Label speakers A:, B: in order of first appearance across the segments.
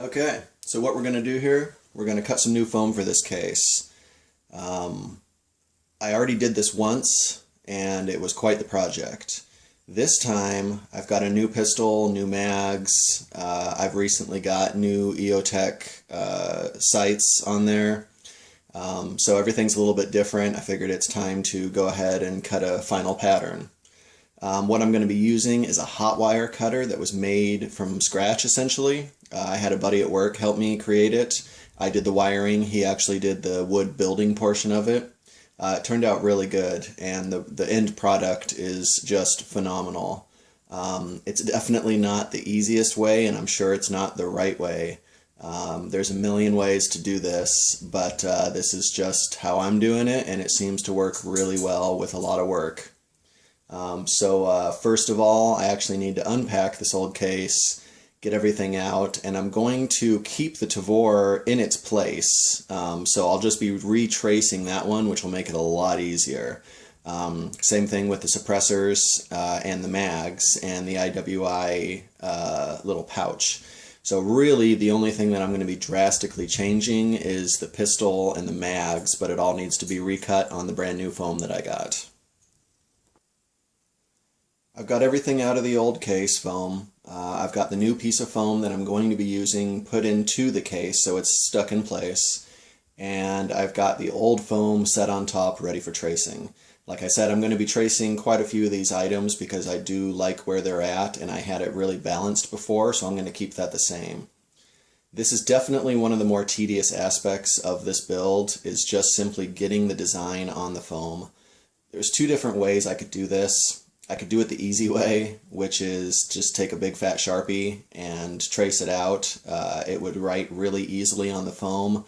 A: Okay, so what we're going to do here, we're going to cut some new foam for this case. I already did this once, and it was quite the project. This time, I've got a new pistol, new mags, I've recently got new EOTech sights on there, so everything's a little bit different. I figured it's time to go ahead and cut a final pattern. What I'm going to be using is a hot wire cutter that was made from scratch, essentially. I had a buddy at work help me create it. I did the wiring, he actually did the wood building portion of it. It turned out really good, and the end product is just phenomenal. It's definitely not the easiest way, and I'm sure it's not the right way. There's a million ways to do this, but this is just how I'm doing it, and it seems to work really well with a lot of work. First of all, I actually need to unpack this old case, get everything out, and I'm going to keep the Tavor in its place. So I'll just be retracing that one, which will make it a lot easier. Same thing with the suppressors and the mags and the IWI little pouch. So really the only thing that I'm going to be drastically changing is the pistol and the mags, but it all needs to be recut on the brand new foam that I got. I've got everything out of the old case foam. I've got the new piece of foam that I'm going to be using put into the case so it's stuck in place. And I've got the old foam set on top ready for tracing. Like I said, I'm going to be tracing quite a few of these items because I do like where they're at, and I had it really balanced before, so I'm going to keep that the same. This is definitely one of the more tedious aspects of this build, is just simply getting the design on the foam. There's two different ways I could do this. I could do it the easy way, which is just take a big fat Sharpie and trace it out. It would write really easily on the foam,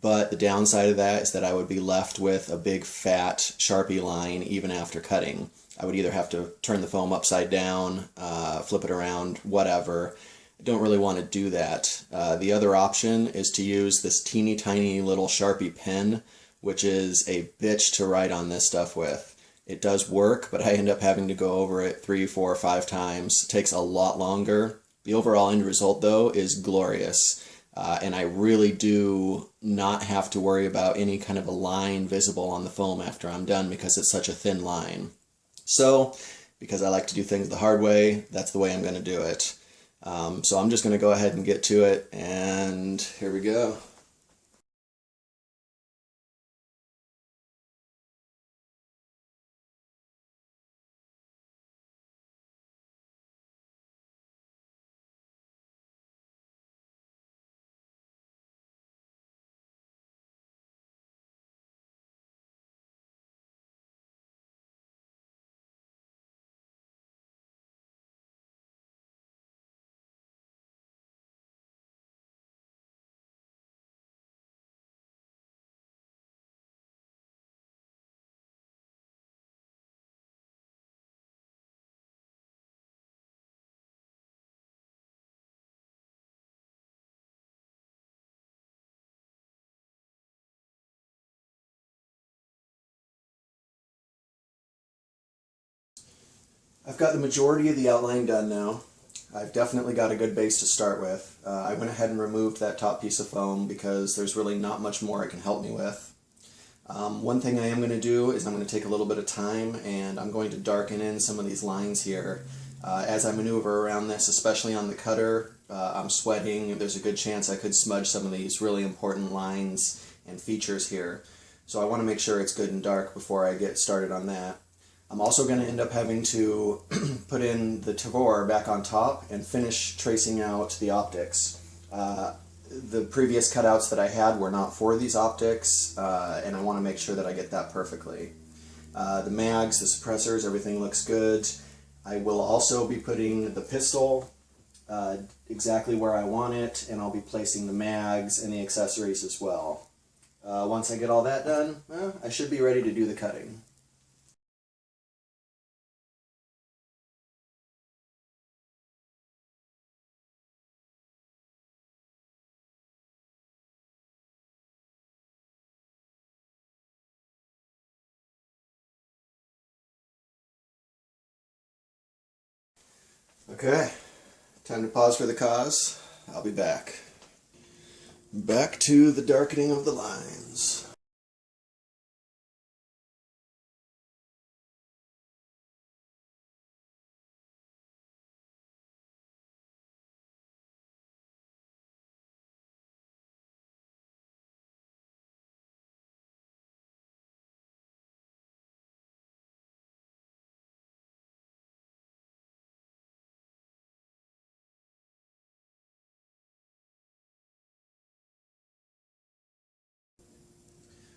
A: but the downside of that is that I would be left with a big fat Sharpie line even after cutting. I would either have to turn the foam upside down, flip it around, whatever. I don't really want to do that. The other option is to use this teeny tiny little Sharpie pen, which is a bitch to write on this stuff with. It does work, but I end up having to go over it 3, 4, 5 times. It takes a lot longer. The overall end result, though, is glorious. And I really do not have to worry about any kind of a line visible on the foam after I'm done because it's such a thin line. So, because I like to do things the hard way, that's the way I'm going to do it. So I'm just going to go ahead and get to it, and here we go. I've got the majority of the outline done now. I've definitely got a good base to start with. I went ahead and removed that top piece of foam because there's really not much more it can help me with. One thing I am going to do is I'm going to take a little bit of time and I'm going to darken in some of these lines here. As I maneuver around this, especially on the cutter, I'm sweating. There's a good chance I could smudge some of these really important lines and features here. So I want to make sure it's good and dark before I get started on that. I'm also going to end up having to put in the Tavor back on top and finish tracing out the optics. The previous cutouts that I had were not for these optics, and I want to make sure that I get that perfectly. The mags, the suppressors, everything looks good. I will also be putting the pistol exactly where I want it, and I'll be placing the mags and the accessories as well. Once I get all that done, I should be ready to do the cutting. Okay, time to pause for the cause. I'll be back. Back to the darkening of the lines.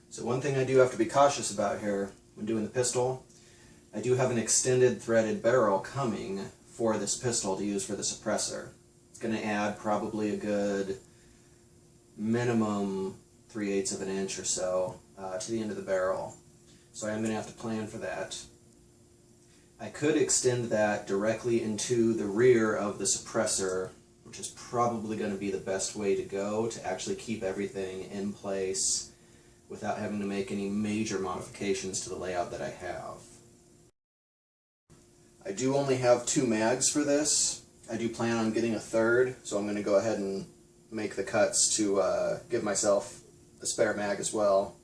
A: So one thing I do have to be cautious about here when doing the pistol, I do have an extended threaded barrel coming for this pistol to use for the suppressor. It's going to add probably a good minimum 3/8 of an inch or so to the end of the barrel. So I am going to have to plan for that. I could extend that directly into the rear of the suppressor, which is probably going to be the best way to go to actually keep everything in place without having to make any major modifications to the layout that I have. I do only have 2 mags for this. I do plan on getting a third, so I'm going to go ahead and make the cuts to give myself a spare mag as well.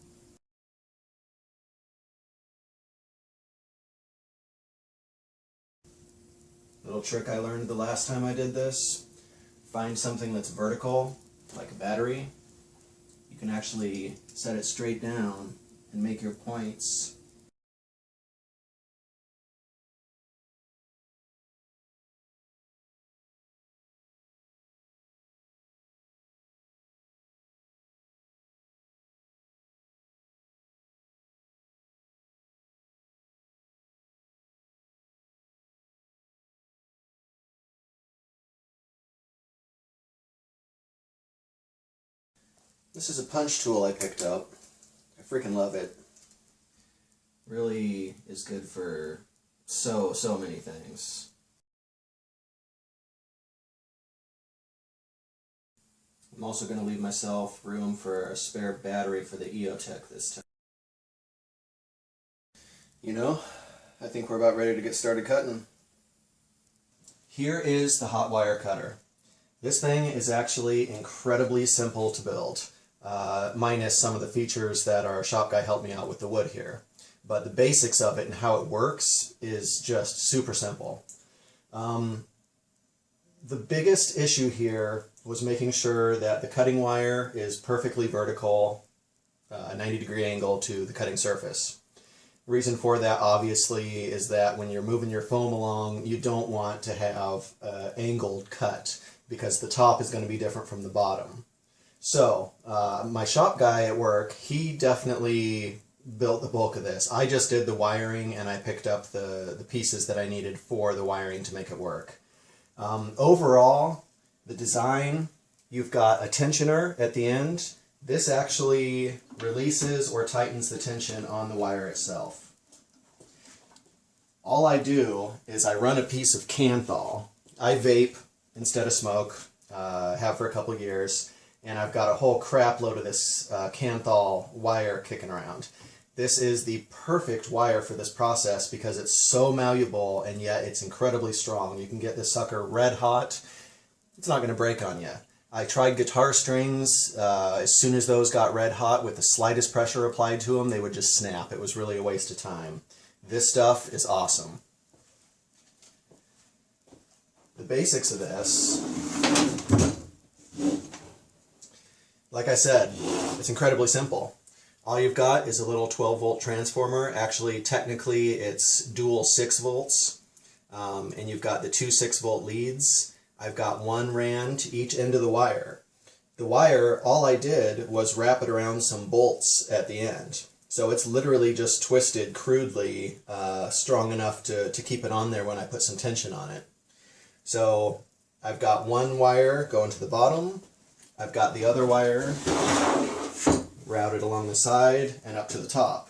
A: Little trick I learned the last time I did this: find something that's vertical, like a battery. You can actually set it straight down and make your points. This is a punch tool I picked up. I freaking love it. Really is good for so many things. I'm also going to leave myself room for a spare battery for the EOTech this time. You know, I think we're about ready to get started cutting. Here is the hot wire cutter. This thing is actually incredibly simple to build. Minus some of the features that our shop guy helped me out with the wood here. But the basics of it and how it works is just super simple. The biggest issue here was making sure that the cutting wire is perfectly vertical, a 90-degree angle to the cutting surface. The reason for that, obviously, is that when you're moving your foam along, you don't want to have an angled cut, because the top is going to be different from the bottom. So, my shop guy at work, he definitely built the bulk of this. I just did the wiring, and I picked up the pieces that I needed for the wiring to make it work. Overall, the design, you've got a tensioner at the end. This actually releases or tightens the tension on the wire itself. All I do is I run a piece of Kanthal. I vape instead of smoke, have for a couple of years, and I've got a whole crap load of this Kanthal wire kicking around. This is the perfect wire for this process because it's so malleable and yet it's incredibly strong. You can get this sucker red hot. It's not going to break on you. I tried guitar strings. As soon as those got red hot, with the slightest pressure applied to them, they would just snap. It was really a waste of time. This stuff is awesome. The basics of this, like I said, it's incredibly simple. All you've got is a little 12-volt transformer. Actually, technically, it's dual 6 volts, and you've got the 2 6-volt leads. I've got one ran to each end of the wire. The wire, all I did was wrap it around some bolts at the end. So it's literally just twisted crudely, strong enough to keep it on there when I put some tension on it. So I've got one wire going to the bottom. I've got the other wire routed along the side and up to the top.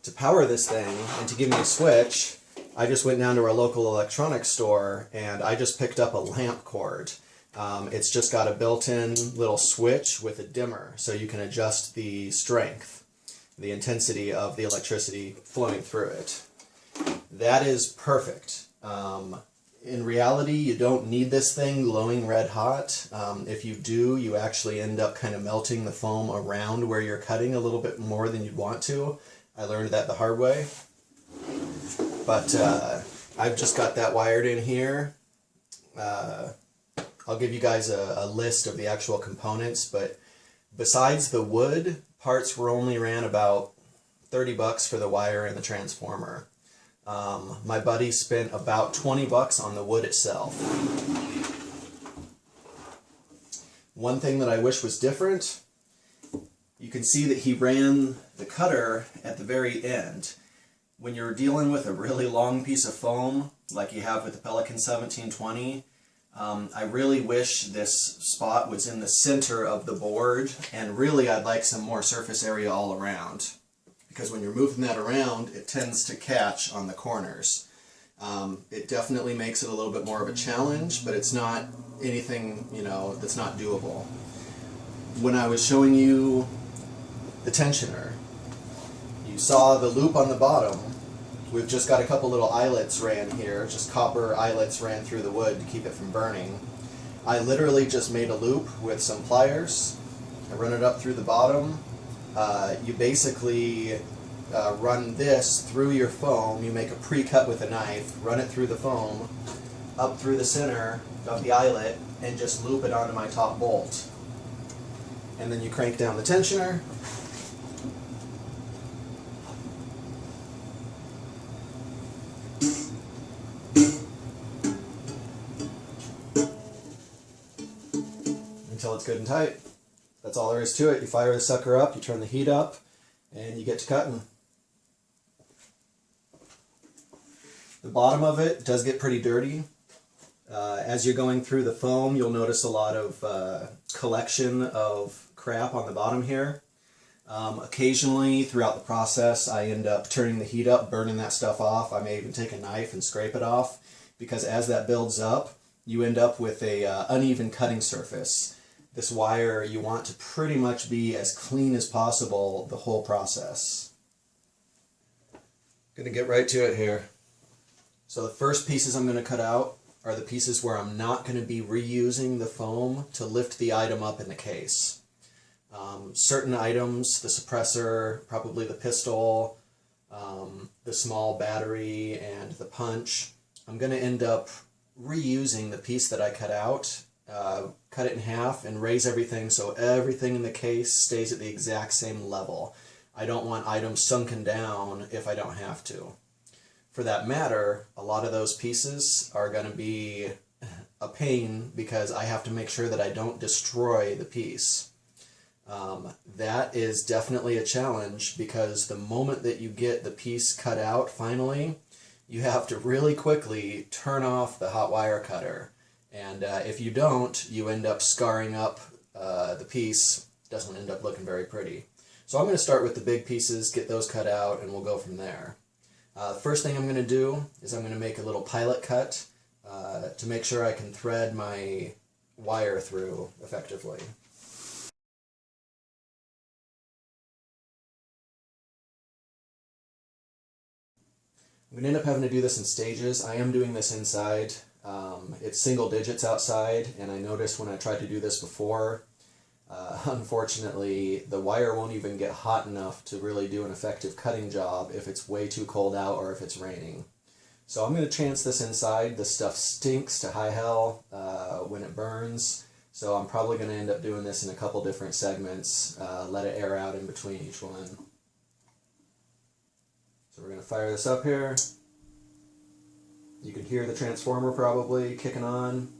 A: To power this thing and to give me a switch, I just went down to our local electronics store and I just picked up a lamp cord. It's just got a built-in little switch with a dimmer, so you can adjust the strength, the intensity of the electricity flowing through it. That is perfect. In reality, you don't need this thing glowing red hot. If you do, you actually end up kind of melting the foam around where you're cutting a little bit more than you'd want to. I learned that the hard way. But I've just got that wired in here. I'll give you guys a list of the actual components, but besides the wood, parts were only ran about $30 for the wire and the transformer. My buddy spent about $20 on the wood itself. One thing that I wish was different, you can see that he ran the cutter at the very end. When you're dealing with a really long piece of foam, like you have with the Pelican 1720, I really wish this spot was in the center of the board, and really I'd like some more surface area all around. Because when you're moving that around, it tends to catch on the corners. It definitely makes it a little bit more of a challenge, but it's not anything, you know, that's not doable. When I was showing you the tensioner, you saw the loop on the bottom. We've just got a couple little eyelets ran here, just copper eyelets ran through the wood to keep it from burning. I literally just made a loop with some pliers. I run it up through the bottom. You basically run this through your foam. You make a pre-cut with a knife, run it through the foam, up through the center of the eyelet, and just loop it onto my top bolt. And then you crank down the tensioner. Until it's good and tight. That's all there is to it. You fire the sucker up, you turn the heat up, and you get to cutting. The bottom of it does get pretty dirty. As you're going through the foam, you'll notice a lot of collection of crap on the bottom here. Occasionally, throughout the process, I end up turning the heat up, burning that stuff off. I may even take a knife and scrape it off, because as that builds up, you end up with a uneven cutting surface. This wire, you want to pretty much be as clean as possible the whole process. Gonna get right to it here. So the first pieces I'm gonna cut out are the pieces where I'm not gonna be reusing the foam to lift the item up in the case. Certain items, the suppressor, probably the pistol, the small battery, and the punch, I'm gonna end up reusing the piece that I cut out. Cut it in half and raise everything so everything in the case stays at the exact same level. I don't want items sunken down if I don't have to. For that matter, a lot of those pieces are going to be a pain because I have to make sure that I don't destroy the piece. That is definitely a challenge because the moment that you get the piece cut out finally, you have to really quickly turn off the hot wire cutter. And if you don't, you end up scarring up the piece. It doesn't end up looking very pretty. So I'm going to start with the big pieces, get those cut out, and we'll go from there. The first thing I'm going to do is I'm going to make a little pilot cut to make sure I can thread my wire through effectively. I'm going to end up having to do this in stages. I am doing this inside. It's single digits outside, and I noticed when I tried to do this before, unfortunately, the wire won't even get hot enough to really do an effective cutting job if it's way too cold out or if it's raining. So I'm going to chance this inside. This stuff stinks to high hell when it burns, so I'm probably going to end up doing this in a couple different segments, let it air out in between each one. So we're going to fire this up here. You can hear the transformer probably kicking on.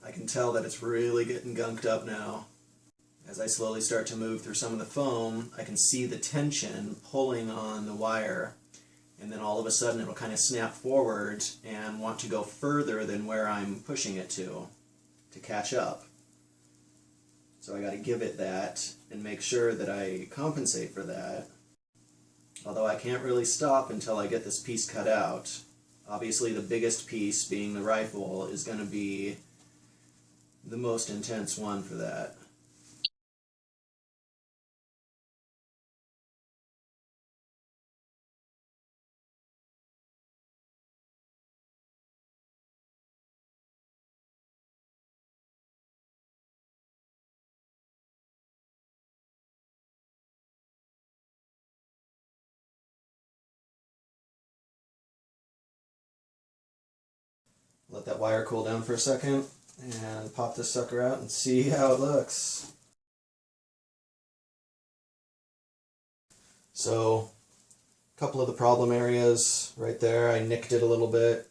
A: I can tell that it's really getting gunked up now. As I slowly start to move through some of the foam, I can see the tension pulling on the wire. and then all of a sudden it'll kind of snap forward and want to go further than where I'm pushing it to catch up. So I got to give it that and make sure that I compensate for that. Although I can't really stop until I get this piece cut out. Obviously the biggest piece, being the rifle, is going to be the most intense one for that. Let that wire cool down for a second and pop this sucker out and see how it looks. So, a couple of the problem areas right there, I nicked it a little bit.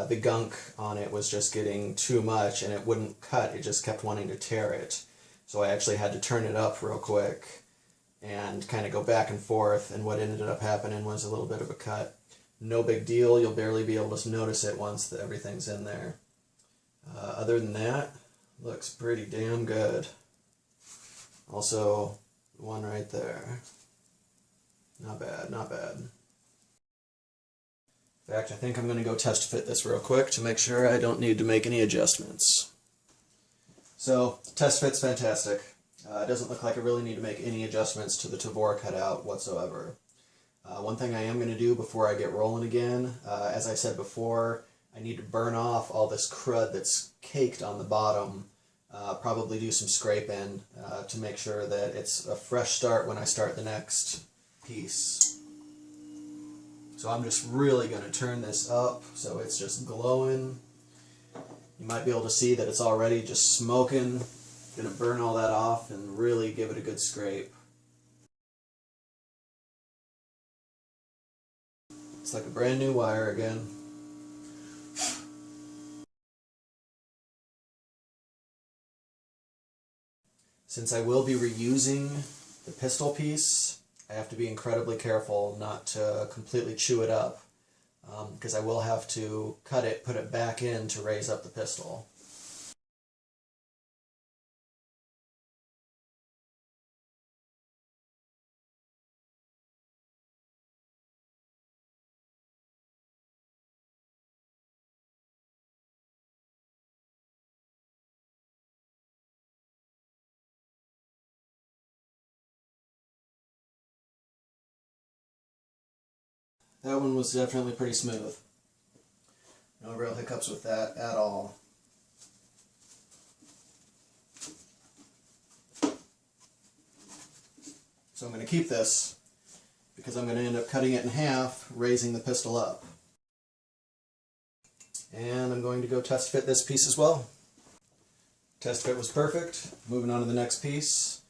A: The gunk on it was just getting too much and it wouldn't cut, it just kept wanting to tear it. So I actually had to turn it up real quick and kind of go back and forth, and what ended up happening was a little bit of a cut. No big deal, you'll barely be able to notice it once everything's in there. Other than that, looks pretty damn good. Also, one right there. Not bad, not bad. In fact, I think I'm going to go test fit this real quick to make sure I don't need to make any adjustments. So, test fit's fantastic. It doesn't look like I really need to make any adjustments to the Tavor cutout whatsoever. One thing I am going to do before I get rolling again, as I said before, I need to burn off all this crud that's caked on the bottom. Probably do some scraping to make sure that it's a fresh start when I start the next piece. So I'm just really going to turn this up so it's just glowing. You might be able to see that it's already just smoking. Going to burn all that off and really give it a good scrape. It's like a brand new wire again. Since I will be reusing the pistol piece, I have to be incredibly careful not to completely chew it up, because I will have to cut it, put it back in to raise up the pistol. That one was definitely pretty smooth. No real hiccups with that at all. So I'm going to keep this because I'm going to end up cutting it in half, raising the pistol up. And I'm going to go test fit this piece as well. Test fit was perfect. Moving on to the next piece.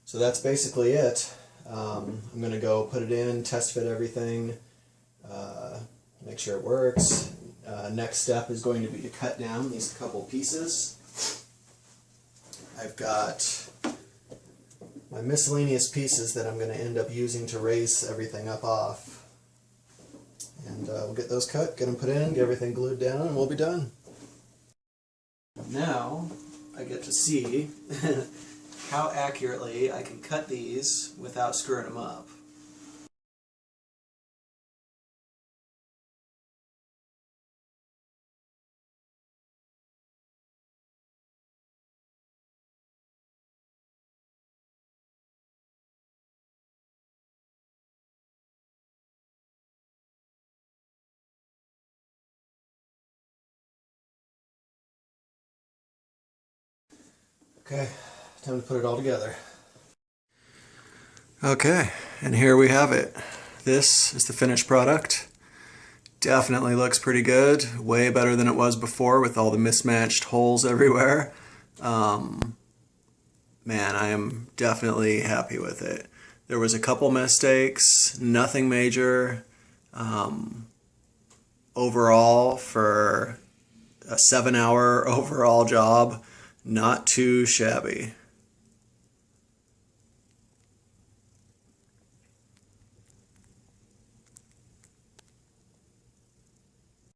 A: So that's basically it. I'm going to go put it in, test fit everything, make sure it works. Next step is going to be to cut down these couple pieces. I've got my miscellaneous pieces that I'm going to end up using to raise everything up off. And we'll get those cut, get them put in, get everything glued down, and we'll be done. Now I get to see how accurately I can cut these without screwing them up. Okay, time to put it all together. Okay, and here we have it. This is the finished product. Definitely looks pretty good, way better than it was before with all the mismatched holes everywhere. Man, I am definitely happy with it. There was a couple mistakes, nothing major. Overall, for a 7-hour overall job, not too shabby.